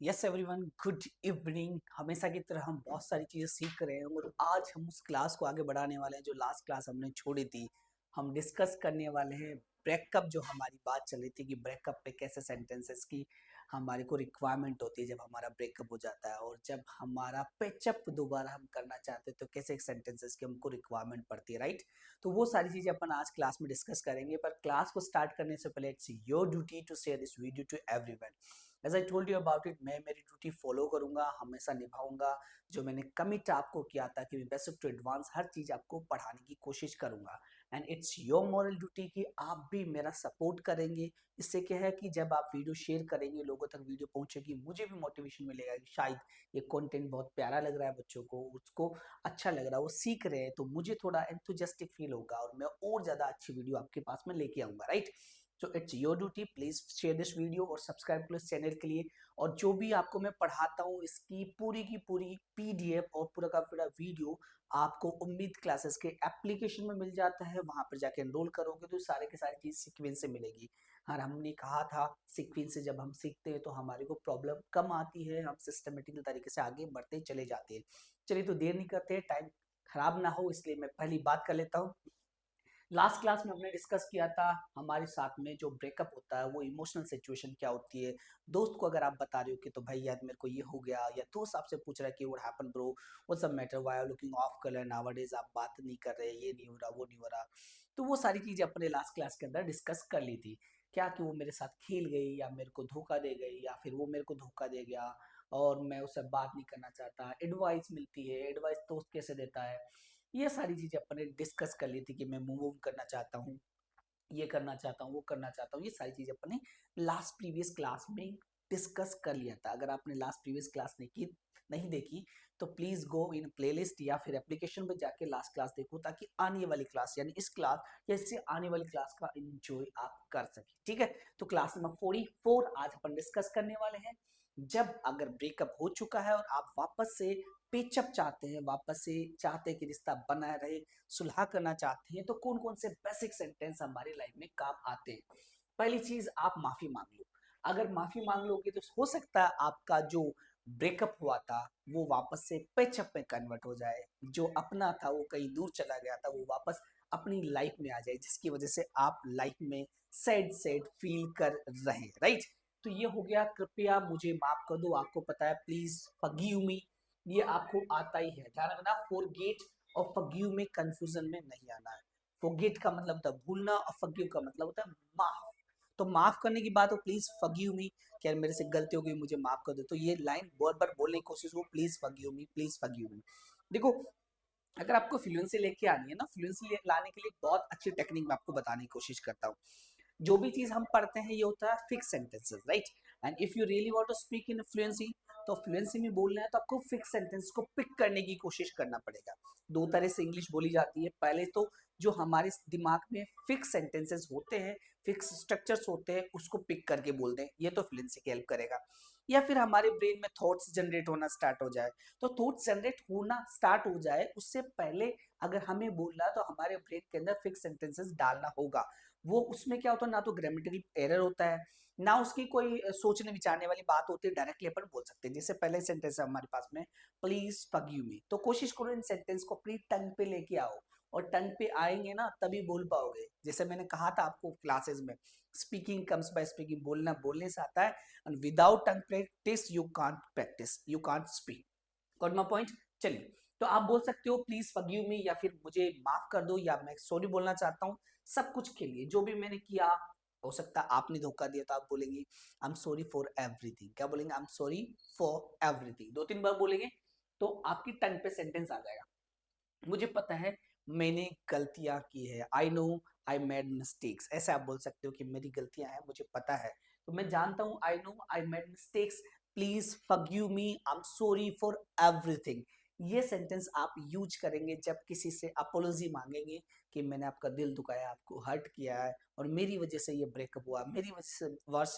Yes everyone, good evening. हमेशा की तरह हम बहुत सारी चीज़ें सीख रहे हैं और आज हम उस क्लास को आगे बढ़ाने वाले हैं जो लास्ट क्लास हमने छोड़ी थी। हम डिस्कस करने वाले हैं ब्रेकअप। जो हमारी बात चल रही थी कि ब्रेकअप पे कैसे सेंटेंसेस की हमारे को रिक्वायरमेंट होती है जब हमारा ब्रेकअप हो जाता है, और जब हमारा पैचअप दोबारा हम करना चाहते हैं तो कैसे सेंटेंसेस की हमको रिक्वायरमेंट पड़ती है, राइट। तो वो सारी चीज़ें अपन आज क्लास में डिस्कस करेंगे, पर क्लास को स्टार्ट करने से पहले it's your duty to share this video to everyone. As I told you about it, मैं मेरी ड्यूटी फॉलो करूंगा, हमेशा निभाऊंगा जो मैंने कमिट आपको किया था कि बेसिक टू एडवांस हर चीज आपको पढ़ाने की कोशिश करूंगा। And it's your moral duty कि आप भी मेरा सपोर्ट करेंगे। इससे क्या है कि जब आप वीडियो शेयर करेंगे, लोगों तक वीडियो पहुंचेगी, मुझे भी मोटिवेशन मिलेगा कि शायद ये कंटेंट बहुत प्यारा लग रहा है बच्चों को, उसको अच्छा लग रहा है, वो सीख रहे हैं, तो मुझे थोड़ा एंथुजियास्टिक फील होगा और मैं और ज्यादा अच्छी वीडियो आपके पास में लेके आऊंगा, right. So it's your duty, please share this video और सब्सक्राइब करो इस चैनल के लिए। और जो भी आपको मैं पढ़ाता हूँ इसकी पूरी की पूरी पीडीएफ और पूरा का पूरा वीडियो आपको उम्मीद क्लासेस के एप्लीकेशन में मिल जाता है। वहां पर जाके एनरोल करोगे तो सारे के सारी चीज सीक्वेंस से मिलेगी। हाँ, हमने कहा था सीक्वेंस से जब हम सीखते हैं तो हमारे को प्रॉब्लम कम आती है, हम सिस्टमेटिकल तरीके से आगे बढ़ते चले जाते हैं। चलिए, तो देर नहीं करते, टाइम खराब ना हो इसलिए मैं पहली बात कर लेता हूँ। लास्ट क्लास में हमने डिस्कस किया था हमारे साथ में जो ब्रेकअप होता है वो इमोशनल सिचुएशन क्या होती है। दोस्त को अगर आप बता रहे हो कि तो भाई यार मेरे को ये हो गया, या दोस्त आपसे पूछ रहा है कि what happened bro, what's the matter, why are looking off colour nowadays, आप बात नहीं कर रहे, ये नहीं हो रहा, वो नहीं हो रहा। तो वो सारी चीजें अपने लास्ट क्लास के अंदर डिस्कस कर ली थी। क्या कि वो मेरे साथ खेल गई, या मेरे को धोखा दे गई, या फिर वो मेरे को धोखा दे गया और मैं उससे बात नहीं करना चाहता। एडवाइस मिलती है, एडवाइस दोस्त कैसे देता है, ये सारी चीजें अपन ने डिस्कस कर ली थी कि मैं मूव ऑन करना चाहता हूँ, ये करना चाहता हूँ, वो करना चाहता हूँ। ये सारी चीजें अपन ने लास्ट प्रीवियस क्लास में डिस्कस कर लिया था। अगर आपने लास्ट प्रीवियस क्लास नहीं देखी तो प्लीज गो इन प्लेलिस्ट या फिर एप्लीकेशन में जाके लास्ट क्लास देखो, ताकि आने वाली क्लास यानी इस क्लास या इससे आने वाली क्लास का एंजॉय आप कर सके, ठीक है। तो क्लास नंबर 44 आज अपन डिस्कस करने वाले हैं। जब अगर ब्रेकअप हो चुका है और आप वापस से पेचअप चाहते हैं, वापस से चाहते हैं कि रिश्ता बना रहे, सुलह करना चाहते हैं, तो कौन कौन से बेसिक सेंटेंस हमारी लाइफ में काम आते हैं। पहली चीज, आप माफी मांग लो। अगर माफी मांग लोगे तो हो सकता है आपका जो ब्रेकअप हुआ था वो वापस से पेचअप में कन्वर्ट हो जाए, जो अपना था वो कहीं दूर चला गया था वो वापस अपनी लाइफ में आ जाए, जिसकी वजह से आप लाइफ में सैड सैड फील कर रहे हैं, राइट। तो ये हो गया कृपया मुझे माफ कर दो, आपको पता है, प्लीज फॉरगिव मी, ये आपको आता ही है। ध्यान रखना, फॉरगेट और फॉरगिव में कंफ्यूजन में नहीं आना है। फॉरगेट का मतलब होता है भूलना और फॉरगिव का मतलब होता है माफ। तो माफ करने की बात हो, प्लीज फॉरगिव मी, क्या मेरे से गलती हो गई, मुझे माफ कर दो, तो ये लाइन बहुत बार बोलने की कोशिश हो, please forgive me, please forgive me. देखो, अगर आपको फ्लुएंसी लेके आनी है ना, फ्लुएंसी लाने के लिए बहुत अच्छी टेक्निक मैं आपको बताने की कोशिश करता हूँ। जो भी चीज हम पढ़ते हैं ये होता है fix sentences, right. And if you really want to speak in fluency, तो फ्लुएंसी में बोलना है तो आपको फिक्स सेंटेंस को पिक करने की कोशिश करना पड़ेगा। दो तरह से इंग्लिश बोली जाती है। पहले तो जो हमारे दिमाग में फिक्स सेंटेंसेस होते हैं, फिक्स स्ट्रक्चर्स होते हैं, उसको पिक करके बोल दें, ये तो फ्लुएंसी की हेल्प करेगा। या फिर हमारे ब्रेन में थॉट्स जनरेट होना स्टार्ट हो जाए, तो थॉट्स जनरेट होना स्टार्ट हो जाए उससे पहले अगर हमें बोलना, तो हमारे ब्रेन के अंदर फिक्स सेंटेंसेस डालना होगा। वो उसमें क्या होता है, ना तो ग्रामेटिकल एरर होता है, ना उसकी कोई सोचने विचारने वाली बात होती है, डायरेक्टली अपन बोल सकते हैं। जैसे पहले सेंटेंस है हमारे पास में, प्लीज फॉरगिव मी, तो कोशिश करो इन सेंटेंस को अपनी टंग पे लेके आओ, और टंग पे आएंगे ना तभी बोल पाओगे। जैसे मैंने कहा था आपको क्लासेस में, स्पीकिंग कम्स बाय स्पीकिंग, बोलना बोलने से आता है, and without tongue practice you can't practice, you can't speak. Got my point. चलिए, तो आप बोल सकते हो प्लीज फॉरगिव मी, या फिर मुझे माफ कर दो, या मैं सॉरी बोलना चाहता हूँ। सब कुछ के लिए जो भी मैंने किया, हो सकता है आपने धोखा दिया तो आप बोलेंगे I am sorry for everything. क्या बोलेंगे? I am sorry for everything. दो तीन बार बोलेंगे तो आपकी टंग पे सेंटेंस आ जाएगा। मुझे पता है मैंने गलतियां की है, I know I made mistakes, ऐसे आप बोल सकते हो कि मेरी गलतियां हैं, मुझे पता है, तो मैं जानता हूं, I know I made mistakes, please forgive me, I am sorry for everything. ये सेंटेंस आप यूज करेंगे जब किसी से अपोलॉजी मांगेंगे कि मैंने आपका दिल दुखाया, आपको हर्ट किया है, और मेरी वजह से ये ब्रेकअप हुआ, मेरी वजह से वर्स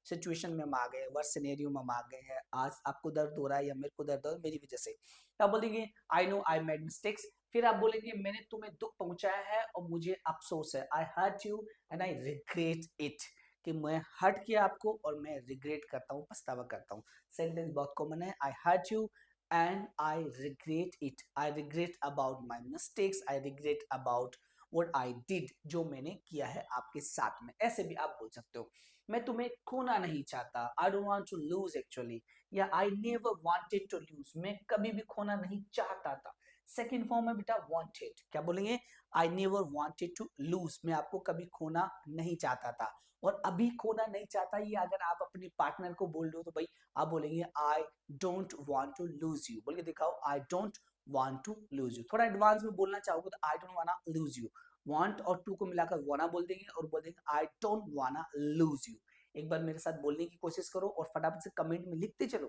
सिचुएशन में हम आ गए, वर्स सिनेरियो में हम आ गए हैं, आज आपको दर्द हो रहा है या मेरे को दर्द हो रहा है मेरी वजह से। तो आप बोलेंगे I know I made mistakes. फिर आप बोलेंगे मैंने तुम्हें दुख पहुंचाया है और मुझे अफसोस है, I hurt you and I regret it. कि मैं हर्ट किया आपको और मैं रिग्रेट करता हूँ, पछतावा करता हूँ। सेंटेंस बहुत कॉमन है, I hurt you and I regret it, I regret about my mistakes, I regret about what I did, जो मैंने किया है आपके साथ में। ऐसे भी आप बोल सकते हो, मैं तुम्हें खोना नहीं चाहता, I don't want to lose actually, या I never wanted to lose, मैं कभी भी खोना नहीं चाहता था। सेकंड फॉर्म है बेटा वांटेड, क्या बोलेंगे, I never wanted to lose, मैं आपको कभी खोना नहीं चाहता था। और अभी खोना नहीं चाहता, ये अगर आप अपने पार्टनर को बोल रहे हो तो भाई आप बोलेंगे I don't want to lose you, बोल के दिखाओ, I don't want to lose you. थोड़ा एडवांस में बोलना चाहोगे तो I don't want lose you, want और टू को मिलाकर वाना बोल देंगे और बोल देंगे I don't want lose you. एक बार मेरे साथ बोलने की कोशिश करो और फटाफट से कमेंट में लिखते चलो,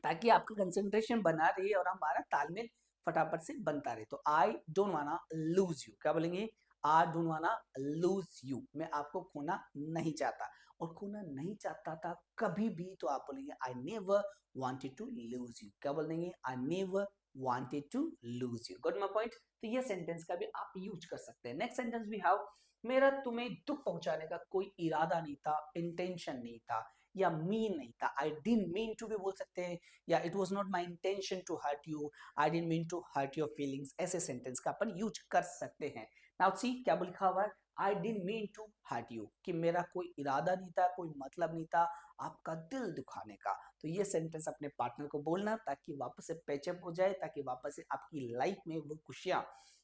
ताकि आपका कंसंट्रेशन बना रहे और हमारा तालमेल फटाफट से बनता रहे। तो आई डोंट वाना लूज यू, क्या बोलेंगे, आई डोंट वाना लूज यू, मैं आपको खोना नहीं चाहता। और खोना नहीं चाहता था कभी भी, तो आप बोलेंगे I never wanted to lose you, क्या बोल देंगे, I never wanted to lose you. Got my point. तो ये सेंटेंस का भी आप यूज कर सकते हैं। नेक्स्ट सेंटेंस वी हैव, मेरा तुम्हें दुख पहुंचाने का कोई इरादा नहीं था, इंटेंशन नहीं था, या मीन नहीं था, आई डिडंट मीन टू भी बोल सकते हैं, या it was not my intention to hurt you, I didn't mean to hurt your feelings. ऐसे सेंटेंस का अपन यूज कर सकते हैं। नाउ सी क्या लिखा हुआ है, I didn't mean to hurt you, कि मेरा कोई इरादा नहीं था, कोई मतलब नहीं था आपका दिल दुखाने का। तो ये सेंटेंस अपने पार्टनर को बोलना, ताकि वापस से पैचअप हो जाए, ताकि वापस से आपकी लाइफ में वो खुशियां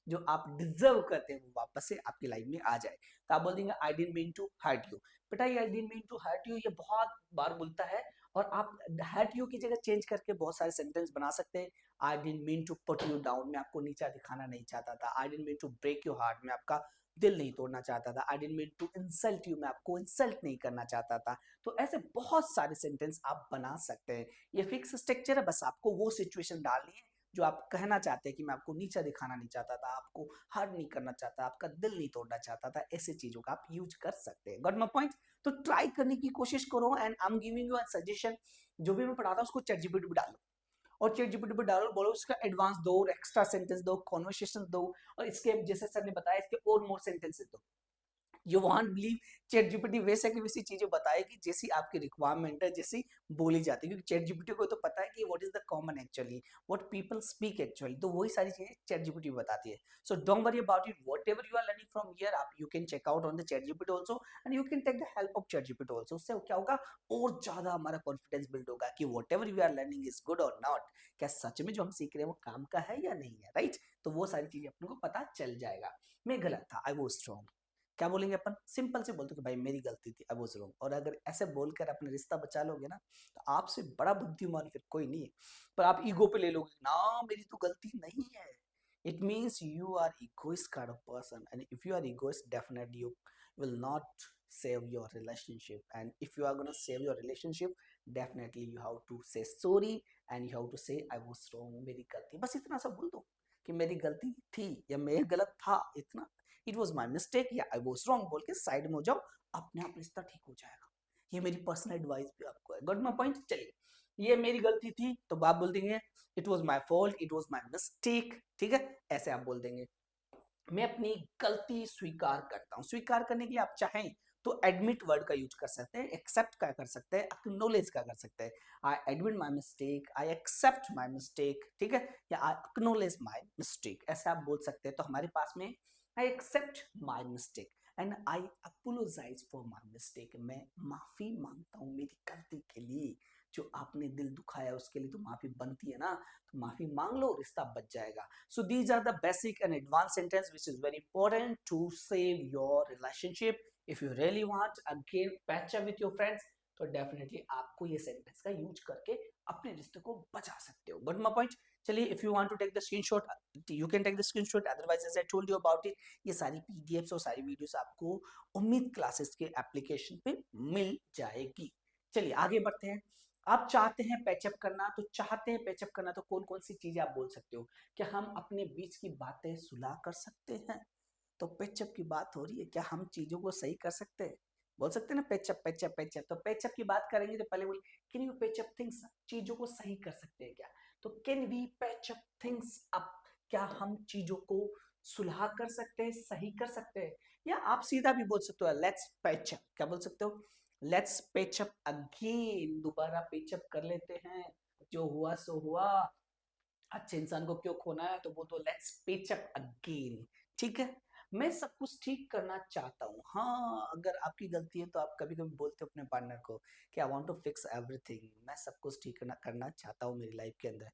जो आप डिजर्व करते हैं वो वापस से आपकी लाइफ में आ जाए। तो आप बोल देंगे I didn't mean to hurt you. बेटा ये I didn't mean to hurt you ये बहुत बार बोलता है, और आप हर्ट यू की जगह चेंज करके बहुत सारे सेंटेंस बना सकते हैं। I didn't mean to put you down, मैं आपको नीचा दिखाना नहीं चाहता था। I didn't mean to break your heart, मैं आपका दिल नहीं तोड़ना चाहता था। I didn't mean to insult you, मैं आपको इंसल्ट नहीं करना चाहता था। तो ऐसे बहुत सारे सेंटेंस आप बना सकते हैं। ये फिक्स स्ट्रक्चर है, बस आपको वो सिचुएशन डालनी है जो आप कहना चाहते हैं कि मैं आपको नीचा दिखाना नहीं चाहता था, आपको हर्ट नहीं करना चाहता, आपका दिल नहीं तोड़ना चाहता था। ऐसे चीजों का आप यूज कर सकते हैं। Got my point. तो ट्राई करने की कोशिश करो, and I am giving you a suggestion, जो भी मैं पढ़ाता हूँ उसको चैटजीपीटी पे डालो, और चैटजीपीटी पे डालो, बोलो उसका एडवांस दो, एक्स्ट्रा सेंटेंस दो, कॉन्वर्सेशन दो, और इसके जैसे सर ने बताया इसके और मोर सेंटेंसेस दो। You won't believe, chat GPT वैसे की वैसी चीजें बताएगी जैसी आपकी रिक्वायरमेंट है, जैसी बोली जाती है, क्योंकि चैट जीपीटी को तो पता है कि what is the common actually, what people speak actually, तो वही सारी चीजें चैट जीपीटी बताती है। So don't worry about it, whatever you are learning from here, आप you can check out on the ChatGPT also, and you can take the help of ChatGPT also. उससे क्या होगा, और ज्यादा हमारा confidence build होगा कि whatever you are learning is good or not, क्या सच में जो हम सीख रहे हैं वो काम का है या नहीं है, राइट। तो वो सारी चीजें अपने को पता चल जाएगा। मैं गलत था, आई वाज रॉन्ग, क्या बोलेंगे अपन, सिंपल से बोलते कि भाई मेरी गलती थी, आई वाज रॉन्ग। और अगर ऐसे बोलकर अपने रिश्ता बचा लोगे ना, तो आपसे बड़ा बुद्धिमान फिर कोई नहीं है। पर आप ईगो पे ले लोगे ना, मेरी तो गलती नहीं है, it means you are egoist kind of person, and if you are egoist definitely you will not save your relationship, and if you are going to save your relationship definitely you have to say sorry and you have to say I was wrong, मेरी गलती, बस इतना सा बोल दो कि मेरी गलती थी या मैं गलत था, इतना, इट वॉज माई मिस्टेक या आई वॉज रॉन्ग बोल के साइड में हो जाओ, अपने आप रिश्ता ठीक हो जाएगा। ये मेरी पर्सनल एडवाइस भी आपको है। Got my point. चलिए, ये मेरी गलती थी तो आप बोल देंगे it was my fault, it was my mistake, ठीक है, ऐसे आप बोल देंगे। मैं अपनी गलती स्वीकार करता हूँ। स्वीकार करने के लिए आप चाहें तो एडमिट वर्ड का यूज कर सकते हैं, एक्सेप्ट का कर सकते हैं, एक्नोलेज का कर सकते हैं। I admit my mistake, I accept my mistake, ठीक है, या आई एक्नोलेज माई मिस्टेक, ऐसे आप बोल सकते हैं। तो हमारे पास में I accept my mistake and I apologize for my mistake, मैं माफी मांगता हूँ मेरी गलती के लिए, जो आपने दिल दुखाया उसके लिए तो माफी बनती है ना, तो माफी मांग लो, रिश्ता बच जाएगा। So these are the basic and advanced sentence which is very important to save your relationship. If you really want again patch up with your friends, तो डेफिनेटली आपको ये सेंटेंस का यूज करके अपने रिश्ते को बचा सकते हो। Got my point. चलिए, if you want to take the screenshot you can take the screenshot, otherwise as I told you about it, ये सारी पीडीएफ्स और सारी वीडियोस आपको उम्मीद क्लासेस के एप्लीकेशन पे मिल जाएगी। चलिए आगे बढ़ते हैं। आप चाहते हैं पैचअप करना, तो चाहते हैं पैचअप करना तो कौन कौन सी चीजें आप बोल सकते हो। क्या हम अपने बीच की बातें सुलह कर सकते हैं, तो पैचअप की बात हो रही है, क्या हम चीजों को सही कर सकते हैं, बोल सकते हैं ना पैचअप पैचअप पैचअप। तो पैचअप की बात करेंगे तो पहले बोल, कैन यू पैचअप थिंग्स, चीजों को सही कर सकते हैं क्या। तो can we patch up things up, क्या हम चीजों को सुलह कर सकते हैं, सही कर सकते हैं, या आप सीधा भी बोल सकते हो लेट्स पैच अप। क्या बोल सकते हो? लेट्स पैच अप अगेन, दोबारा पैचअप कर लेते हैं, जो हुआ सो हुआ, अच्छे इंसान को क्यों खोना है, तो वो तो लेट्स पिच अप अगेन। ठीक है, मैं सब कुछ ठीक करना चाहता हूँ। हाँ, अगर आपकी गलती है तो आप कभी कभी बोलते हो अपने पार्टनर को कि I want to fix everything, मैं सब कुछ ठीक करना चाहता हूँ मेरी लाइफ के अंदर,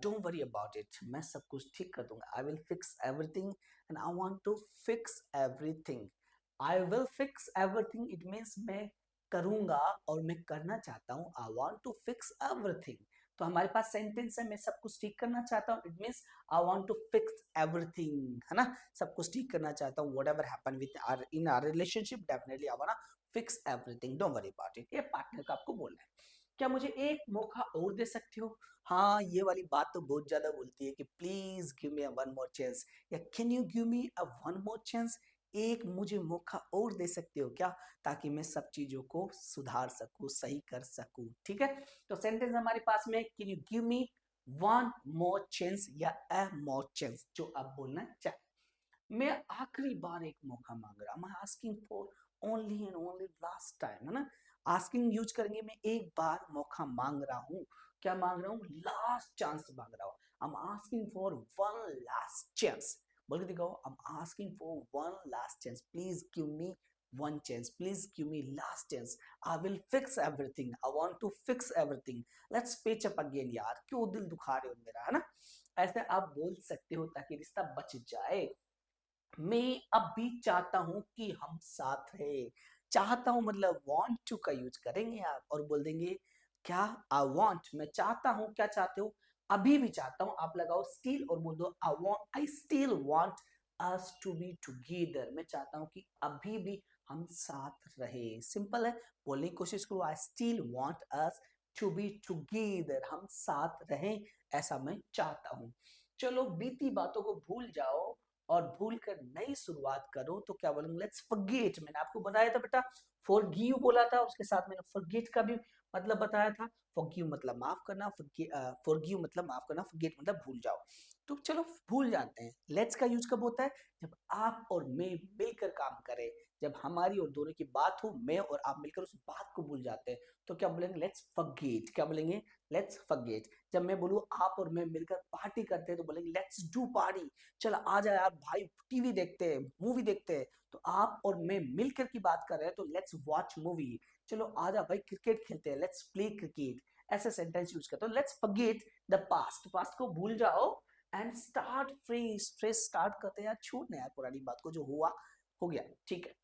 डोंट वरी अबाउट इट, मैं सब कुछ ठीक कर दूंगा, I will fix everything and I want to fix everything. I will fix everything it means मैं करूंगा और मैं करना चाहता हूँ, I want to fix everything. तो हमारे पास सेंटेंस है मैं सब कुछ ठीक करना चाहता हूँ, it means I want to fix everything, है ना, सब कुछ ठीक करना चाहता हूँ, whatever happen with our in our relationship, definitely I want fix everything, don't worry about it. ये पार्टनर का आपको बोलना है। क्या मुझे एक मौका और दे सकते हो? हाँ, ये वाली बात तो बहुत ज्यादा बोलती है कि please give me one more chance, या can you give me a one more chance, एक मुझे मौका और दे सकते हो क्या, ताकि मैं सब चीजों को सुधार सकूं, सही कर सकूं। ठीक है, तो सेंटेंस हमारे पास में can you give me one more chance या अ मोर चांस, जो आप बोलना चाहे। मैं आखिरी बार एक मौका मांग रहा हूँ, asking for only and only last time, है ना, आस्किंग यूज करेंगे, मैं एक बार मौका मांग रहा हूँ, क्या मांग रहा हूँ, लास्ट चांस मांग रहा हूँ, आई am asking for one last chance. बोल के दिखाओ, आई am asking for one last chance, please give me one chance, please give me last chance, I will fix everything, I want to fix everything, let's patch up again। यार क्यों दिल दुखा रहे हो मेरा, है ना, ऐसे आप बोल सकते हो ताकि रिश्ता बच जाए। मैं अब भी चाहता हूं कि हम साथ रहे, चाहता हूं मतलब want to का यूज करेंगे आप और बोल देंगे क्या, I want, मैं चाहता हूं, क्या चाहते हो, अभी भी चाहता हूं, आप लगाओ still और बोल दो I still want us to be together, मैं चाहता हूं कि अभी भी हम साथ रहे। सिंपल है, बोलने की कोशिश करो, I still want us to be together, हम साथ रहें, ऐसा मैं चाहता हूं। चलो बीती बातों को भूल जाओ और भूल कर नई शुरुआत करो, तो क्या बोलूंगा, लेट्स फॉरगेट। मैंने आपको बताया था बेटा, फॉरगिव बोला था, उसके साथ मैंने फॉरगेट का भी मतलब बताया था। फॉरगिव मतलब माफ करना, फॉरगिव मतलब माफ करना, फॉरगेट मतलब भूल जाओ। तो चलो भूल जाते हैं। लेट्स का यूज कब होता है, जब आप और मैं मिलकर काम करें, जब हमारी और दोनों की बात हो, मैं और आप मिलकर उस बात को भूल जाते हैं, तो क्या बोलेंगे, लेट्स फॉरगेट। क्या बोलेंगे, लेट्स फॉरगेट। जब मैं बोलूँ आप और मैं मिलकर पार्टी करते हैं, तो बोलेंगे लेट्स डू पार्टी, चल आ जा यार भाई, टीवी देखते हैं, मूवी देखते हैं। तो आप और मैं मिलकर की बात कर रहे हैं, तो लेट्स वॉच मूवी, चलो आ जा भाई क्रिकेट खेलते हैं, लेट्स प्ले क्रिकेट। ऐसे सेंटेंस यूज करते हो। Let's forget the past, past को भूल जाओ and start fresh, fresh start करते हैं यार, छोड़ना यार पुरानी बात को, जो हुआ हो गया। ठीक है,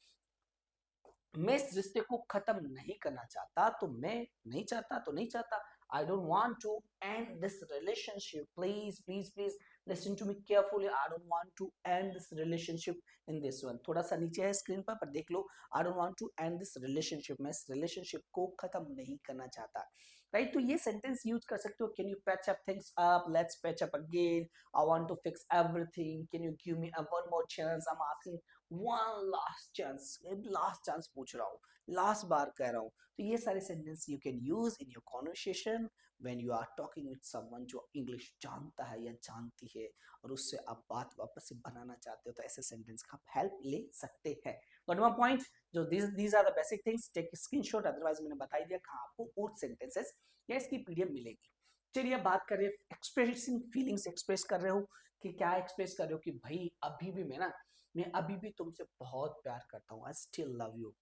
मैं इस रिश्ते को खत्म नहीं करना चाहता, तो मैं नहीं चाहता तो नहीं चाहता, I don't want to end this relationship, please please please listen to me carefully, I don't want to end this relationship in this one, थोड़ा सा नीचे है स्क्रीन पर देख लो, I don't want to end this relationship, मैं इस relationship को खत्म नहीं करना चाहता। राइट, तो ये सेंटेंस यूज कर सकते हो, can you patch up things up, let's patch up again, I want to fix everything, can you give me one more chance, I am asking one last chance, last chance पूछ रहा हूँ, last बार कह रहा हूँ। तो ये सारे sentence you can use in your conversation when you are talking with someone जो इंग्लिश जानता है या जानती है, और उससे आप बात वापस से बनाना चाहते हो, तो ऐसे सेंटेंस का आप हेल्प ले सकते हैं। बट वन पॉइंट, जो these are the basic things, take screenshot, otherwise मैंने बता ही दिया कहाँ आपको और सेंटेंसेस या इसकी पीडीएफ मिलेगी। चलिए बात करें एक्सप्रेसिंग फीलिंग्स, एक्सप्रेस कर रहे हो कि क्या एक्सप्रेस कर रहे हो, कि भाई अभी भी मैं अभी भी तुमसे बहुत प्यार करता हूँ, I still love you,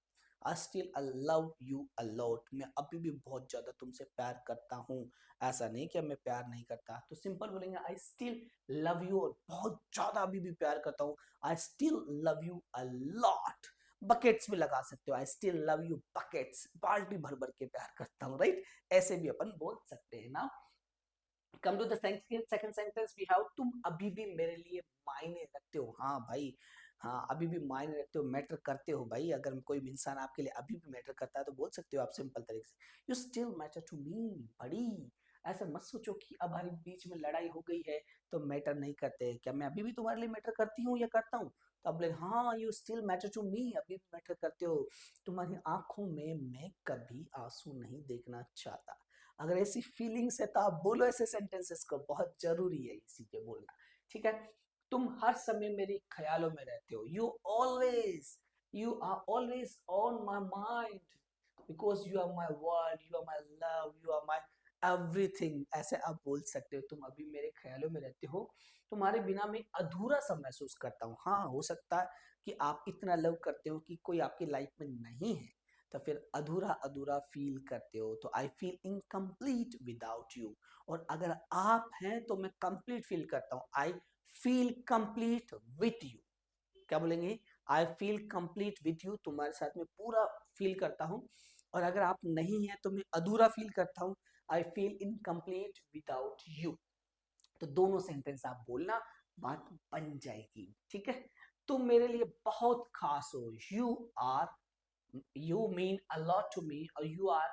I still love you a lot, मैं अभी भी बहुत ज्यादा तुमसे प्यार करता हूँ, ऐसा नहीं कि मैं प्यार नहीं करता। तो सिंपल बोलेंगे आई स्टिल लव यू, और बहुत ज्यादा अभी भी प्यार करता हूँ, I still love you a lot. Buckets भी लगा सकते हो, I still love you buckets, बाल्टी भर भर के प्यार करता हूँ, राइट, ऐसे भी अपन बोल सकते हैं ना। Come to the second sentence we have, तुम अभी भी मेरे लिए मायने रखते हो। हाँ भाई, हाँ अभी भी मायने रखते हो, मैटर करते हो भाई, अगर कोई इंसान आपके लिए अभी भी मैटर करता है तो बोल सकते हो आप सिंपल तरीके से, you still matter to me buddy. ऐसा मत सोचो कि अब हमारे बीच में लड़ाई हो गई है तो मैटर नहीं करते, क्या मैं अभी भी तुम्हारे लिए मैटर करती हूँ या करता हूँ, तो अब बोले हाँ you still matter to me, अभी भी मैटर करते हो, तुम्हारी आंखों में मैं कभी आंसू नहीं देखना चाहता। अगर ऐसी फीलिंग्स है तो आप बोलो ऐसे सेंटेंसेस को, बहुत जरूरी है इसी के बोलना। ठीक है, तुम हर समय मेरे ख्यालों में रहते हो, you are always on my mind, because you are my world, you are my love, you are my everything. ऐसे आप बोल सकते हो, तुम अभी मेरे ख्यालों में रहते हो, तुम्हारे बिना मैं अधूरा सा महसूस करता हूँ। हाँ, हो सकता है कि आप इतना लव करते हो कि कोई आपकी लाइफ में नहीं है, तो फिर अधूरा अधूरा फील करते हो। तो आई फील इनकम्प्लीट विदाउट यू। और अगर आप हैं तो मैं कंप्लीट फील करता हूँ, I feel complete with you. क्या बोलेंगे? I feel complete with you, तुम्हारे साथ में पूरा फील करता हूँ। और अगर आप नहीं है तो मैं अधूरा फील करता हूँ, I feel incomplete without you. तो दोनों सेंटेंस आप बोलना, बात बन जाएगी। ठीक है? तुम मेरे लिए बहुत खास हो, you mean a lot to me, और you are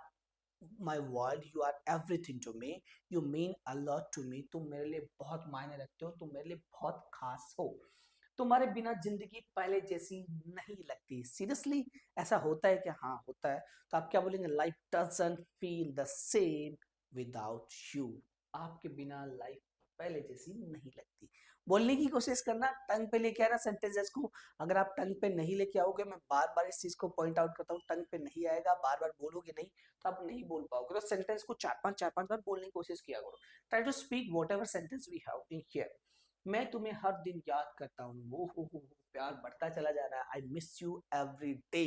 my world, you are everything to me, you mean a lot to me. तुम मेरे लिए बहुत मायने रखते हो, तुम मेरे लिए बहुत खास हो। तुम्हारे बिना जिंदगी पहले जैसी नहीं लगती। सीरियसली ऐसा होता है क्या? हाँ, होता है। तो आप क्या बोलेंगे? Life doesn't feel the same without you. आपके बिना लाइफ पहले जैसी नहीं लगती। बोलने की कोशिश करना, टंग पे लेके आना सेंटेंसेस को। अगर आप टंग पे नहीं लेके आओगे, मैं बार बार इस चीज को पॉइंट आउट करता हूँ, टंग पे नहीं आएगा, बार बार बोलोगे नहीं, तो आप नहीं बोल पाओगे। तो सेंटेंस को चार पांच बार बोलने की कोशिश किया करो। Try to speak whatever sentence we have in here. मैं तुम्हें हर दिन याद करता हूँ, वो हो, प्यार बढ़ता चला जा रहा है। I miss you every day.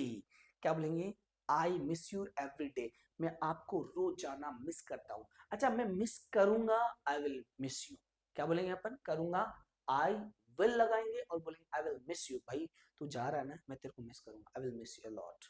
क्या बोलेंगे? I miss you every day. मैं आपको रोजाना मिस करता हूँ। अच्छा, मैं मिस करूंगा, आई विल मिस यू। क्या बोलेंगे अपन? करूंगा, आई विल लगाएंगे और बोलेंगे आई विल मिस यू। भाई तू जा रहा है ना, मैं तेरे को मिस करूंगा, I will miss you lot,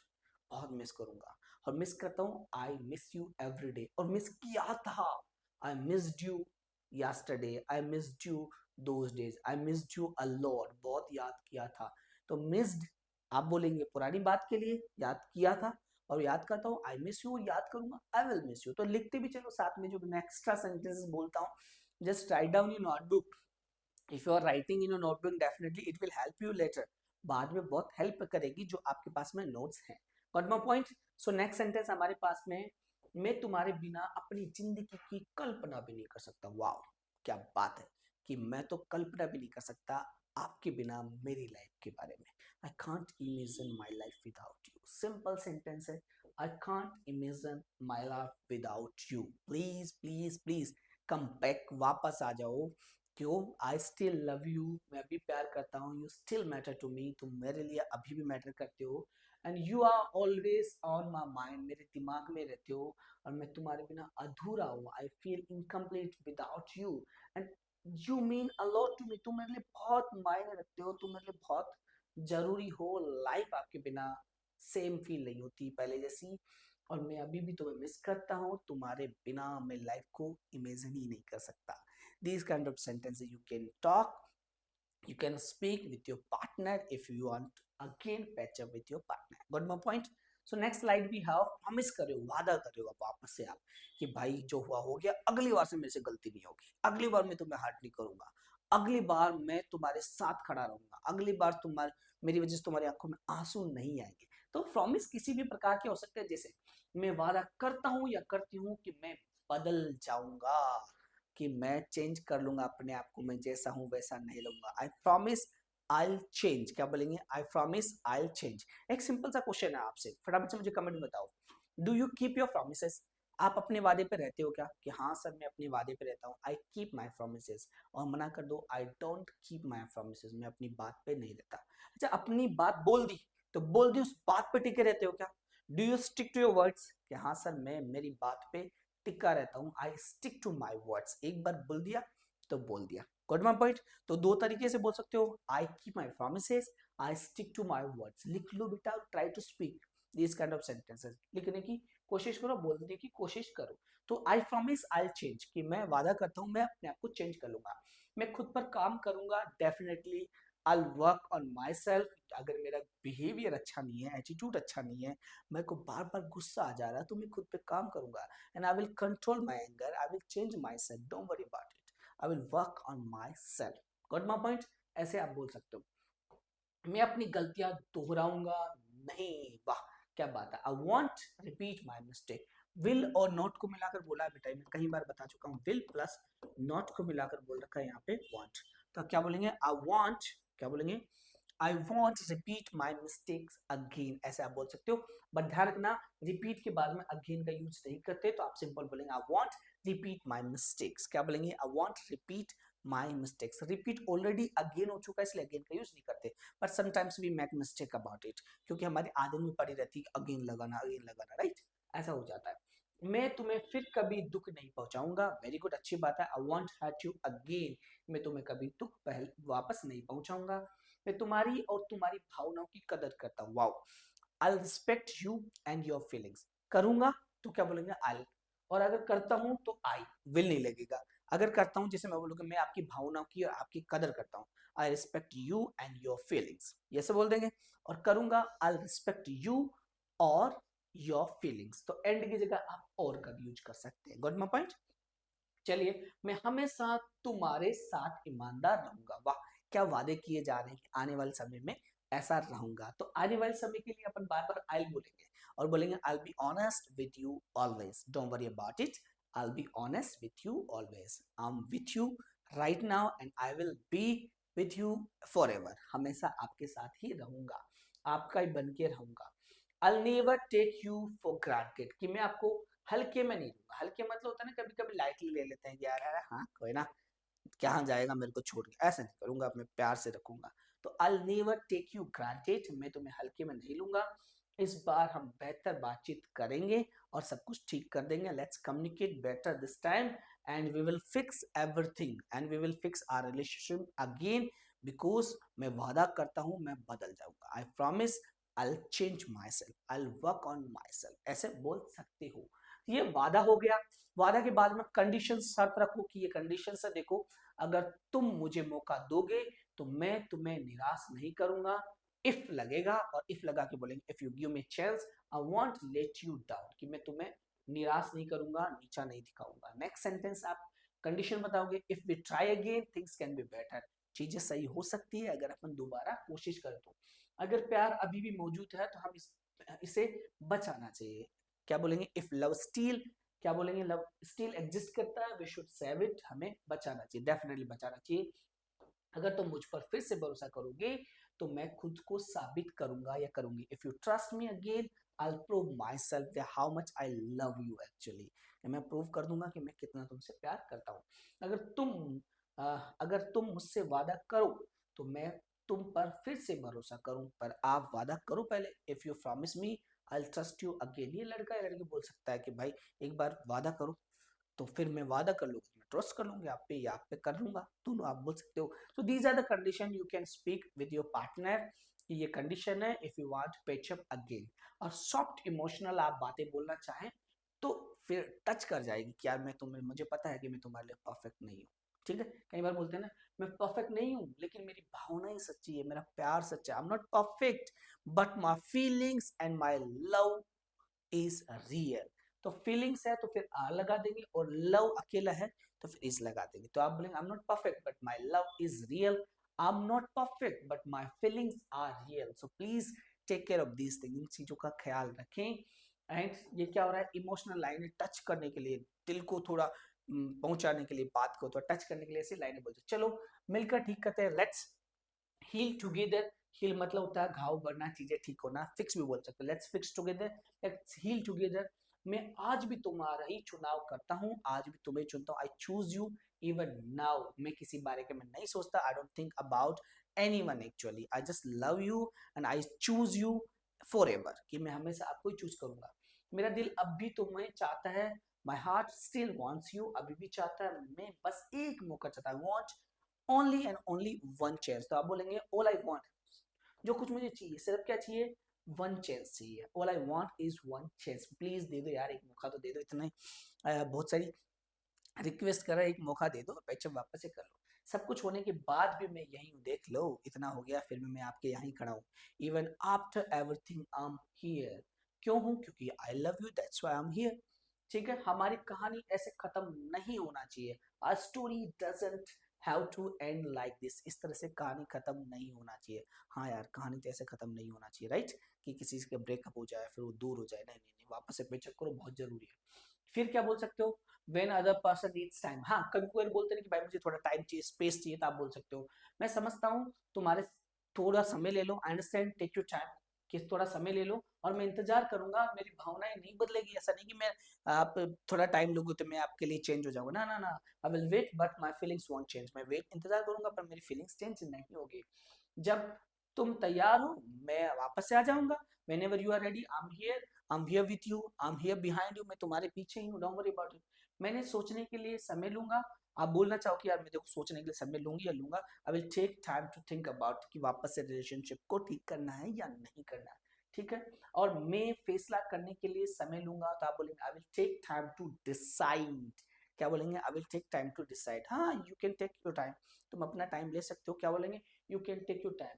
बहुत मिस करूंगा। और मिस करता हूँ, I miss you every day. और मिस किया था, I missed you yesterday, I missed you those days, I missed you a lot, बहुत याद किया था। तो missed आप बोलेंगे पुरानी बात के लिए, याद किया था, और याद करता हूँ आई मिस यू, याद करूंगा आई विल मिस यू। तो लिखते भी चलो साथ में, जो मैं एक्स्ट्रा सेंटेंसेस बोलता हूँ, just write down in notebook. If you are writing in your notebook, definitely it will help you later. बाद में बहुत हेल्प करेगी जो आपके पास में नोट्स हैं। Got my point? So next sentence हमारे पास में, मैं तुम्हारे बिना अपनी जिंदगी की कल्पना भी नहीं कर सकता। वाओ, क्या बात है कि मैं तो कल्पना भी नहीं कर सकता आपके बिना मेरी लाइफ के बारे में। I can't imagine my life without you. Simple sentence है, I can't imagine my life without you. Please please please come back, वापस आ जाओ। क्यों? आई स्टिल लव यू, मैं भी प्यार करता हूँ। You still matter to me, तुम मेरे लिए अभी भी मैटर करते हो। And you are always on my mind, मेरे दिमाग में रहते हो। और मैं तुम्हारे बिना अधूरा हूँ, I feel incomplete without you. And you mean a lot to me, तुम मेरे लिए बहुत मायने रखते हो, तुम मेरे लिए बहुत जरूरी हो। लाइफ आपके बिना सेम फील नहीं होती पहले जैसी। और मैं अभी भी तुम्हें मिस करता हूँ, तुम्हारे बिना मैं लाइफ को इमेजिन ही नहीं कर सकता। These kind of sentences you can talk, you can speak with your partner if you want again patch up with your partner. Got my point? So next slide we have, promise करे हो, वादा करे हो अब वापस से आप कि भाई जो हुआ हो गया, अगली बार से मेरे से गलती नहीं होगी, अगली बार मैं तुम्हें हर्ट नहीं करूंगा, अगली बार मैं तुम्हारे साथ खड़ा रहूंगा, अगली बार तुम्हारे मेरी वजह से तुम्हारी आंखों में आंसू नहीं आएंगे। तो प्रॉमिस किसी भी प्रकार के हो सकते हैं, जैसे मैं वादा करता हूं या करती हूँ कि मैं बदल जाऊंगा, कि मैं चेंज कर लूंगा अपने आप को, मैं जैसा हूं वैसा नहीं लूंगा। I promise I change. क्या बोलेंगे? I promise I change. एक सिंपल सा क्वेश्चन है आपसे, फटाफट से मुझे कमेंट में बताओ, do you keep your promises? आप अपने वादे पे रहते हो क्या? कि हाँ सर मैं अपने वादे पे रहता हूँ, आई कीप माई प्रोमिसेस। और मना कर दो, I don't keep my promises, मैं अपनी बात पे नहीं रहता। अच्छा, अपनी बात बोल दी तो बोल दी, उस बात पे टिके रहते हो क्या? Do you stick to your words? कि हाँ सर मैं मेरी बात पे टिका रहता हूँ, I stick to my words. एक बार बोल दिया तो बोल दिया। Got my point? तो दो तरीके से बोल सकते हो, I keep my promises, I stick to my words. लिख लो बेटा, try to speak this kind of sentences, लिखने की कोशिश करो, बोलने की कोशिश करो। तो आई प्रॉमिस आई चेंज, कि मैं वादा करता हूँ मैं अपने आप को चेंज कर लूंगा, मैं खुद पर काम करूंगा, definitely I work on my self. अगर मेरा बिहेवियर अच्छा नहीं है, एटीट्यूड अच्छा नहीं है, मेरे को बार बार गुस्सा आ जा रहा है, तो मैं खुद पे काम करूंगा। And I will control my anger, I will change my self, don't worry about it, I will work on my self. Got my point? ऐसे आप बोल सकते हो। मैं अपनी गलतियां दोहराऊंगा नहीं। वाह, क्या बात है। I won't repeat my mistake. Will और नॉट को मिलाकर बोला है बेटा, मैं कई बार बता चुका हूँ, विल प्लस नॉट को मिलाकर बोल रखा है यहाँ पे वॉन्ट। तो क्या बोलेंगे, आई वॉन्ट, क्या बोलेंगे, I won't repeat my mistakes again, ऐसे आप बोल सकते हो। बट ध्यान रखना, रिपीट के बाद में अगेन का यूज नहीं करते, तो आप सिंपल बोलेंगे I won't repeat my mistakes. क्या बोलेंगे, I won't repeat my mistakes. Repeat already again हो चुका है, इसलिए अगेन का यूज नहीं करते, but sometimes we make mistake about it, क्योंकि हमारी आदत में पड़ी रहती है अगेन लगाना, राइट, ऐसा हो जाता है। मैं तुम्हें फिर कभी दुख नहीं पहुंचाऊंगा, वेरी गुड, अच्छी बात है। I won't hurt you again, मैं तुम्हें कभी दुख वापस नहीं पहुंचाऊंगा। मैं तुम्हारी और तुम्हारी भावनाओं की कदर करता हूँ, wow. I respect you and your feelings, करूंगा तो क्या बोलेंगे, आई, और अगर करता हूं तो आई, विल नहीं लगेगा। अगर करता हूं, जैसे मैं बोलूंगा मैं आपकी भावनाओं की और आपकी कदर करता हूं, I respect you and your feelings, ये सब बोल देंगे। और करूंगा, आई रिस्पेक्ट यू और योर फीलिंग्स, तो एंड की जगह आप और का भी यूज कर सकते हैं। Got my point. चलिए, मैं हमेशा तुम्हारे साथ ईमानदार रहूंगा, वाह, क्या वादे किए जा रहे हैं कि आने वाले समय में ऐसा रहूंगा। तो आने वाले समय के लिए अपन बार बार आई बोलेंगे, और बोलेंगे I be honest with you always, don't worry about it, I be honest with you always, I am with you right now and I will be with you forever, हमेशा आपके साथ ही रहूंगा, आपका ही बन के रहूंगा। I never take you for granted, कि मैं आपको हल्के में नहीं लूंगा, हल्के मतलब होता है ना, कभी कभी लाइटली ले लेते हैं कि यार यार हाँ कोई ना, कहाँ जाएगा मेरे को छोड़ के, ऐसे नहीं करूंगा, मैं प्यार से रखूंगा। तो I never take you granted, मैं तुम्हें हल्के में नहीं लूंगा। इस बार हम बेहतर बातचीत करेंगे और सब कुछ ठीक कर देंगे, let's communicate better this time and we will fix everything and we will fix our relationship again, because मैं वादा करता हूं मैं बदल जाऊंगा, I promise I'll change myself, I'll work on myself, ऐसे बोल सकते हो। ये वादा हो गया। वादा के बाद में कंडीशन शर्त रखो, कि ये कंडीशन है, देखो, अगर तुम मुझे मौका दोगे तो मैं तुम्हें निराश नहीं करूंगा, इफ लगेगा, और इफ लगा के बोलेंगे if you give me chance I won't let you down, कि मैं तुम्हें निराश नहीं करूंगा, नीचा नहीं दिखाऊंगा। नेक्स्ट सेंटेंस आप कंडीशन बताओगे, if we try again things can be better, चीजें सही हो सकती है अगर अपन दोबारा कोशिश करें तो। अगर प्यार अभी भी मौजूद है तो हम इसे बचाना चाहिए। क्या बोलेंगे, इफ लव स्टिल, क्या बोलेंगे, लव स्टिल एग्जिस्ट करता है, वी शुड सेव इट, हमें बचाना चाहिए, डेफिनेटली बचाना चाहिए। अगर तुम मुझ पर फिर से भरोसा करोगे तो मैं खुद को साबित करूंगा या करूंगी, if you trust me again I will prove my self how much I love you actually, मैं प्रूव कर दूंगा कि मैं कितना तुमसे प्यार करता हूँ। अगर तुम अगर तुम मुझसे वादा करो तो मैं तुम पर फिर से भरोसा करूं, पर आप वादा करो पहले, if you promise me I trust you again. ये लड़का या लड़की बोल सकता है कि भाई एक बार वादा करो, तो फिर मैं वादा कर लूंगा, मैं ट्रस्ट कर लूंगी आप पे, या आप पे कर लूंगा, दोनों आप बोल सकते हो। तो these are the condition you can speak with your partner, ये कंडीशन है if you want patch up again. और सॉफ्ट इमोशनल आप बातें बोलना चाहें तो फिर टच कर जाएगी कि यार मैं तुम्हें, मुझे पता है कि मैं तुम्हारे लिए परफेक्ट नहीं हूँ, ठीक है। कई बार बोलते हैं ना, मैं परफेक्ट नहीं हूँ लेकिन मेरी भावनाएं सच्ची है, मेरा प्यार सच्चा है, आई am not perfect but my feelings and my love is real. तो फीलिंग्स है तो फिर आर लगा देंगे, और लव अकेला है तो फिर इज लगा देंगे। तो आप बोलेंगे I am not perfect but my love is real, I am not perfect but my feelings are real, so please take care of these thing, इन चीजों का ख्याल रखें। एंड ये क्या हो रहा है, इमोशनल लाइनें टच करने के लिए, दिल को थोड़ा पहुंचाने के लिए, बात को थोड़ा टच करने के लिए ऐसी लाइनें बोलते, चलो मिलकर ठीक करते हैं, लेट्स हील टुगेदर। हील मतलब होता है घाव बढ़ना, चीजें ठीक होना, फिक्स भी बोल सकते हैं, let's fix together, let's heal together. मैं आज भी तुम्हारा ही चुनाव करता हूँ, आज भी तुम्हें चुनता हूँ, I choose you even now, मैं किसी बारे के में नहीं सोचता, I don't think about anyone actually, I just love you and I choose you for ever, कि मैं हमेशा आपको ही चूज करूंगा। मेरा दिल अब भी तुम्हें चाहता है, my heart still wants you, अभी भी चाहता है, मैं बस एक मौका चाहता हूँ, want only and only one chance. तो आप बोलेंगे ऑल आई वांट, जो कुछ मुझे चाहिए सिर्फ क्या चाहिए, वन चांस चाहिए, all I want is one chance, please दे दो यार, एक मौका तो दे दो, इतने बहुत सारी रिक्वेस्ट कर रहा है, एक मौका दे दो, पैचअप वापस से कर लो। सब कुछ होने के बाद भी मैं यही हूँ, देख लो इतना हो गया फिर भी मैं आपके यहाँ ही खड़ा हूँ, even after everything I am here, क्यों हूँ, क्योंकि I love you that's why I am here. ठीक है, हमारी कहानी ऐसे खत्म नहीं होना चाहिए, our story doesn't have to end like this, इस तरह से कहानी खत्म नहीं होना चाहिए। हाँ यार, कहानी तो ऐसे खत्म नहीं होना चाहिए, राइट, कि किसी से ब्रेकअप हो जाए फिर वो दूर हो जाए, नहीं नहीं नहीं, वापस से पेचअप करो, बहुत जरूरी है। फिर क्या बोल सकते हो, when other person needs time. हाँ, कभी कोई बोलते हैं कि भाई मुझे थोड़ा टाइम चाहिए, स्पेस चाहिए, तो आप बोल सकते हो मैं समझता हूँ तुम्हारे, थोड़ा समय ले लो, I understand, take your time, कि थोड़ा समय ले लो और मैं इंतजार करूंगा, मेरी भावनाएं नहीं बदलेगी। ऐसा नहीं कि मैं, आप थोड़ा टाइम लोगे तो मैं आपके लिए चेंज हो जाऊंगा, ना ना ना, I will wait but my feelings won't change. मैं वेट इंतजार करूंगा पर मेरी फीलिंग्स चेंज नहीं होगी। जब तुम तैयार हो मैं वापस से आ जाऊंगा। Whenever you are ready, I am here with you, I am here behind you, मैं तुम्हारे पीछे ही हूँ, डोंट वरी अबाउट इट। मैंने सोचने के लिए समय लूंगा। आप बोलना चाहो कि यार मैं देखो सोचने के लिए समय लूंगी या लूंगा, I will take time to think about कि वापस से रिलेशनशिप को ठीक करना है या नहीं करना है, ठीक है। और मैं फैसला करने के लिए समय लूंगा, तो आप बोलेंगे I will take time to decide. क्या बोलेंगे, I will take time to decide. हाँ, you can take your time, तुम अपना टाइम ले सकते हो। क्या बोलेंगे, you can take your time,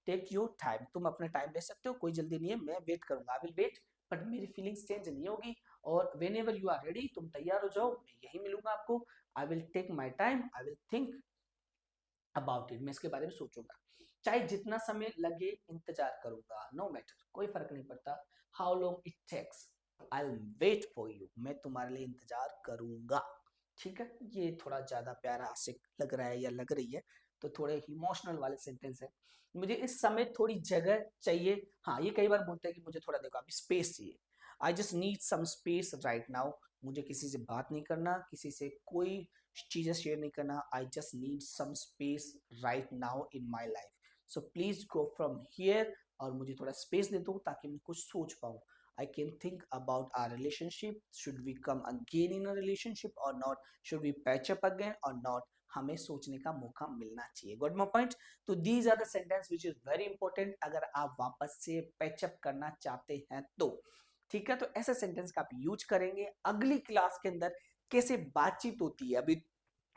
take your time, तुम अपना टाइम ले सकते हो, कोई जल्दी नहीं है, मैं वेट करूंगा, आई विल वेट, बट मेरी फीलिंग्स चेंज नहीं होगी। और whenever you are ready, तुम तैयार हो जाओ, मैं यही मिलूंगा आपको, I will take my time, I will think about it, मैं इसके बारे में सोचूंगा, चाहे जितना समय लगे इंतजार करूंगा, नो मैटर, कोई फर्क नहीं पड़ता, how long it takes, I will wait for you, मैं तुम्हारे लिए इंतजार करूंगा। ठीक है, ये थोड़ा ज्यादा प्यारा आशिक लग रहा है या लग रही है, तो थोड़े इमोशनल वाले सेंटेंस है। मुझे इस समय थोड़ी जगह चाहिए। हाँ, ये कई बार बोलते हैं कि मुझे थोड़ा देखो अभी स्पेस चाहिए, I just need some space right now. मुझे किसी से बात नहीं करना, किसी से कोई चीजें शेयर नहीं करना, I just need some space right now in my life, so please go from here, और मुझे थोड़ा स्पेस दे दो ताकि मैं कुछ सोच पाऊँ। I can think about our relationship. Should we come again in a relationship or not? Should we patch up again or not? हमें सोचने का मौका मिलना चाहिए। Got my point? तो these are the sentence which is very important अगर आप वापस से पैच अप करना चाहते हैं तो। ठीक है, तो ऐसे सेंटेंस का आप यूज करेंगे। अगली क्लास के अंदर कैसे बातचीत होती है, अभी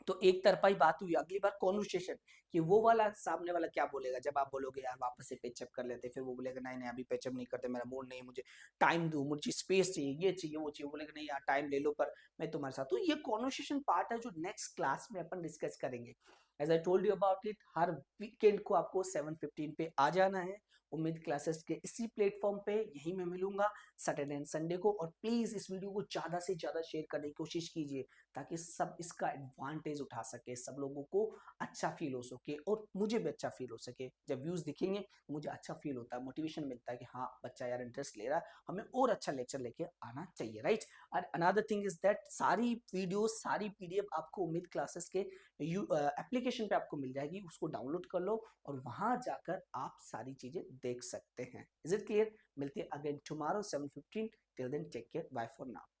तो एक तरफा ही बात हुई, अगली बार कॉन्वर्सेशन, कि वो वाला सामने वाला क्या बोलेगा जब आप बोलोगे यार वापस से पेचअप कर लेते, फिर वो बोलेगा नहीं नहीं अभी पेचअप नहीं करते, मेरा मूड नहीं, मुझे टाइम दो, मुझे स्पेस चाहिए, ये चाहिए वो चाहिए, बोलेगा नहीं यार टाइम ले लो पर मैं तुम्हारे साथ। तो ये कॉन्वर्सेशन पार्ट है जो नेक्स्ट क्लास में अपन डिस्कस करेंगे। As I told you about it, हर वीकेंड को आपको 7:15 पे आ जाना है उम्मीद क्लासेस के इसी प्लेटफॉर्म पे, यही मैं मिलूंगा सैटरडे एंड संडे को। और प्लीज इस वीडियो को ज्यादा से ज्यादा शेयर करने की कोशिश कीजिए ताकि सब इसका एडवांटेज उठा सके, सब लोगों को अच्छा फील हो सके और मुझे भी अच्छा फील हो सके। जब व्यूज दिखेंगे मुझे अच्छा फील होता है, मोटिवेशन मिलता है कि हाँ बच्चा यार इंटरेस्ट ले रहा है, हमें और अच्छा लेक्चर लेके आना चाहिए, राइट। और अनदर थिंग इज दैट सारी वीडियो सारी पीडीएफ आपको उम्मीद क्लासेस के एप्लीकेशन पे आपको मिल जाएगी, उसको डाउनलोड कर लो और वहां जाकर आप सारी चीजें देख सकते हैं। Is it clear? मिलते हैं again tomorrow 7:15, till then take care, bye for now.